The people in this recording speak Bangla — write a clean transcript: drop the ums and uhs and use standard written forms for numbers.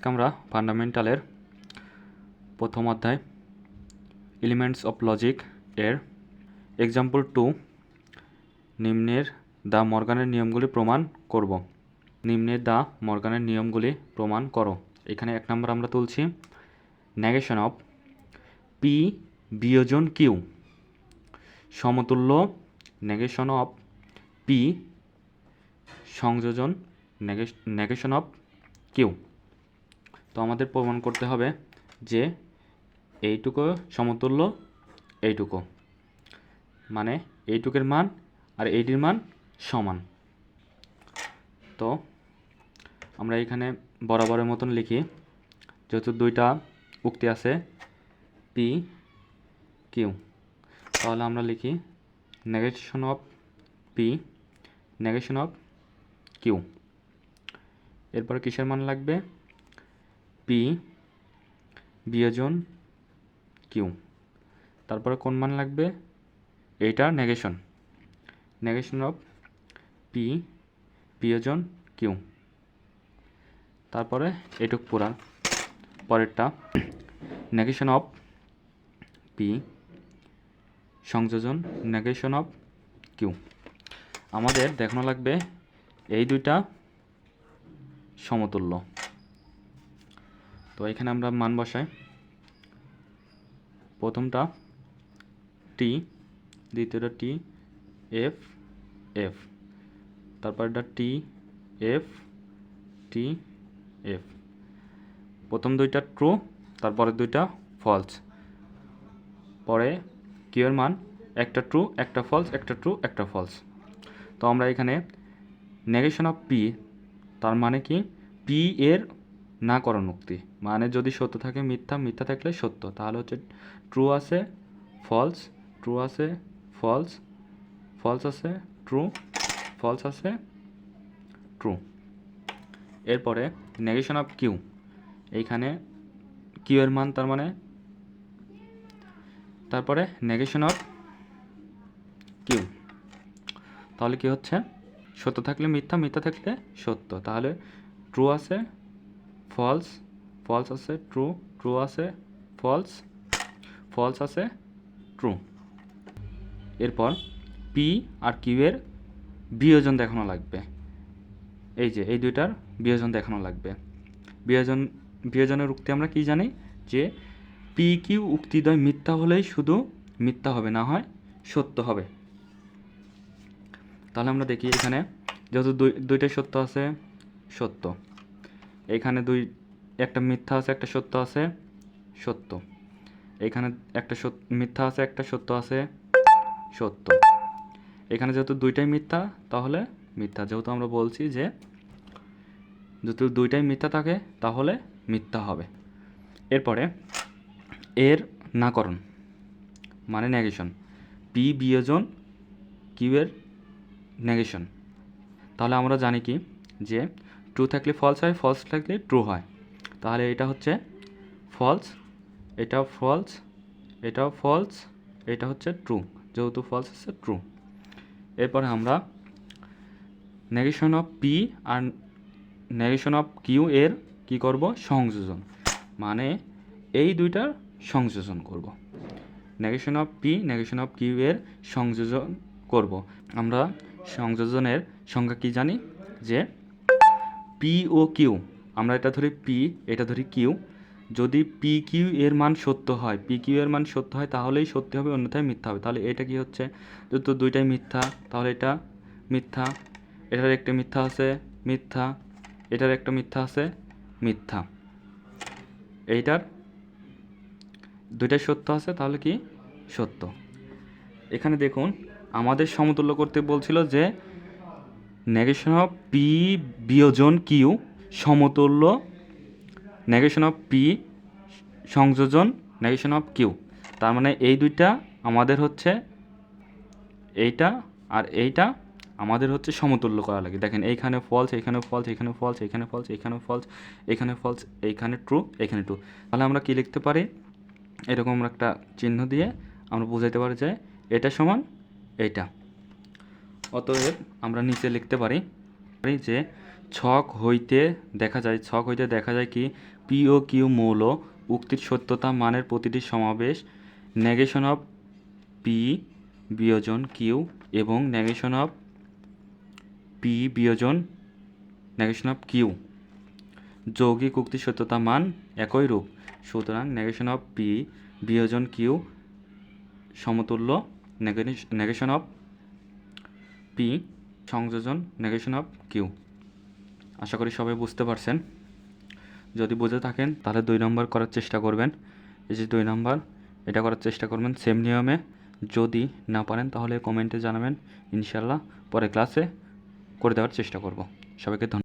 আজকে আমরা ফান্ডামেন্টালের প্রথম অধ্যায় এলিমেন্টস অফ লজিক এর এক্সাম্পল 2 নিম্নের দ্য মর্গানের নিয়মগুলি প্রমাণ করব। নিম্নের দ্য মর্গানের নিয়মগুলি প্রমাণ করো। এখানে 1 নম্বর আমরা তুলছি নেগেশন অফ পি বিয়োজন কিউ সমতুল্য নেগেশন অফ পি সংযোজন নেগেশন অফ কিউ। তো আমাদের প্রমাণ করতে হবে যে এইটুকু সমতুল্য এইটুকু, মানে এইটুকের মান আর এইটির মান সমান। তো আমরা এখানে বরাবরের মতন লিখি, যেহেতু দুইটা উক্তি আছে পি কিউ, তাহলে আমরা লিখি negation of P negation of Q. এরপর কিসের মান লাগবে? পি বিয়োজন কিউ। তারপরে কোন মান লাগবে? এইটার নেগেশন অফ পি বিয়োজন কিউ। তারপরে এটুক পুরা পরেরটা নেগেশন অফ পি সংযোজন নেগেশন অফ কিউ। আমাদের দেখানো লাগবে এই দুইটা সমতুল্য। তো এখানে আমরা মান বসাই, প্রথমটা টি, দ্বিতীয়টা টি এফ এফ, তারপরটা টি এফ টি এফ। প্রথম দুইটা ট্রু, তারপরে দুইটা ফলস। পরে কিউ এর মান একটা ট্রু একটা ফলস, একটা ট্রু একটা ফলস। তো আমরা এখানে নেগেশন অফ পি, তার মানে কি পি এর নাকরণ উক্তি, মানে যদি সত্য থাকে মিথ্যা, মিথ্যা থাকলে সত্য। তাহলে হচ্ছে ট্রু আছে ফলস, ট্রু আছে ফলস, ফলস আছে ট্রু, ফলস আছে ট্রু। এরপরে নেগেশন অফ কিউ, এইখানে কিউ এর মান তার মানে, তারপরে নেগেশন অফ কিউ। তাহলে কি হচ্ছে? সত্য থাকলে মিথ্যা, মিথ্যা থাকলে সত্য। তাহলে ট্রু আছে ফলস, ফলস আছে ট্রু, ট্রু আছে ফলস, ফলস আছে ট্রু। এরপর পি আর কিউ এর বিয়োজন দেখানো লাগবে। এই যে এই দুইটার বিয়োজন দেখানো লাগবে। বিয়োজনের উক্তি আমরা কি জানি, যে পি কিউ উক্তিদ্বয় মিথ্যা হলেই শুধু মিথ্যা হবে, না হয় সত্য হবে। তাহলে আমরা দেখি এখানে যেহেতু দুইটাই সত্য আছে, সত্য। এখানে একটা মিথ্যা আছে একটা সত্য আছে, সত্য। এখানে একটা মিথ্যা আছে একটা সত্য আছে, সত্য। এখানে যেহেতু দুইটাই মিথ্যা তাহলে মিথ্যা, যেহেতু আমরা বলছি যে যেহেতু দুইটাই মিথ্যা থাকে তাহলে মিথ্যা হবে। এরপরে এর নাকরণ মানে নেগেশন, পি বিয়োজন কিউ এর নেগেশন। তাহলে আমরা জানি কি যে ট্রু থাকলে ফলস হয়, ফলস থাকলে ট্রু হয়। তাহলে এটা হচ্ছে ফলস, এটাও ফলস, এটাও ফলস, এটা হচ্ছে ট্রু, যেহেতু ফলস আছে ট্রু। এরপরে আমরা নেগেশন অফ পি আর নেগেশন অফ কিউ এর কি করব? সংযোজন, মানে এই দুইটার সংযোজন করব। Negation of P negation of Q এর সংযোজন করব। আমরা সংযোজনের সংজ্ঞা কি জানি, যে পি ও কিউ, আমরা এটা ধরি পি, এটা ধরি কিউ। যদি পি কিউ এর মান সত্য হয়, পি কিউ এর মান সত্য হয় তাহলেই সত্যি হবে, অন্যথায় মিথ্যা হবে। তাহলে এটা কি হচ্ছে? যেহেতু দুইটাই মিথ্যা তাহলে এটা মিথ্যা, এটার একটা মিথ্যা আছে মিথ্যা, এটার একটা মিথ্যা আছে মিথ্যা, এইটার দুইটাই সত্য আছে তাহলে কি সত্য। এখানে দেখুন আমাদের সমতুল্য করতে বলছিল যে নেগেশন অফ পি বিয়োজন কিউ সমতুল্য নেগেশন অফ পি সংযোজন নেগেশন অফ কিউ। তার মানে এই দুইটা আমাদের হচ্ছে এইটা আর এইটা আমাদের হচ্ছে সমতুল্য করা লাগে। দেখেন এইখানে ফলস, এইখানে ফলস, এইখানে ফলস, এইখানে ফলস, এইখানে ফলস, এইখানে ফলস, এইখানে ট্রু, এইখানে ট্রু। তাহলে আমরা কি লিখতে পারি? এরকম একটা চিহ্ন দিয়ে আমরা বোঝাইতে পারি যে এটা সমান এইটা। অতএব আমরা নিচে লিখতে পারি যে ছক হইতে দেখা যায় কি পি ও কিউ মৌল উক্তির সত্যতা মানের প্রতিটি সমাবেশ নেগেশন অফ পি বিয়োজন কিউ এবং নেগেশন অফ পি বিয়োজন নেগেশন অফ কিউ যৌগিক উক্তির সত্যতা মান একই রূপ। সুতরাং নেগেশন অফ পি বিয়োজন কিউ সমতুল্য নেগেশন অফ পি সংযোজন নেগেশন অফ কিউ। আশা করি সবাই বুঝতে পারছেন। যদি বুঝে থাকেন তাহলে 2 নম্বর করার চেষ্টা করবেন। এই যে 2 নম্বর, এটা করার চেষ্টা করবেন সেম নিয়মে। যদি না পারেন তাহলে কমেন্টে জানাবেন, ইনশাল্লাহ পরে ক্লাসে করে দেওয়ার চেষ্টা করব। সবাইকে ধন্যবাদ।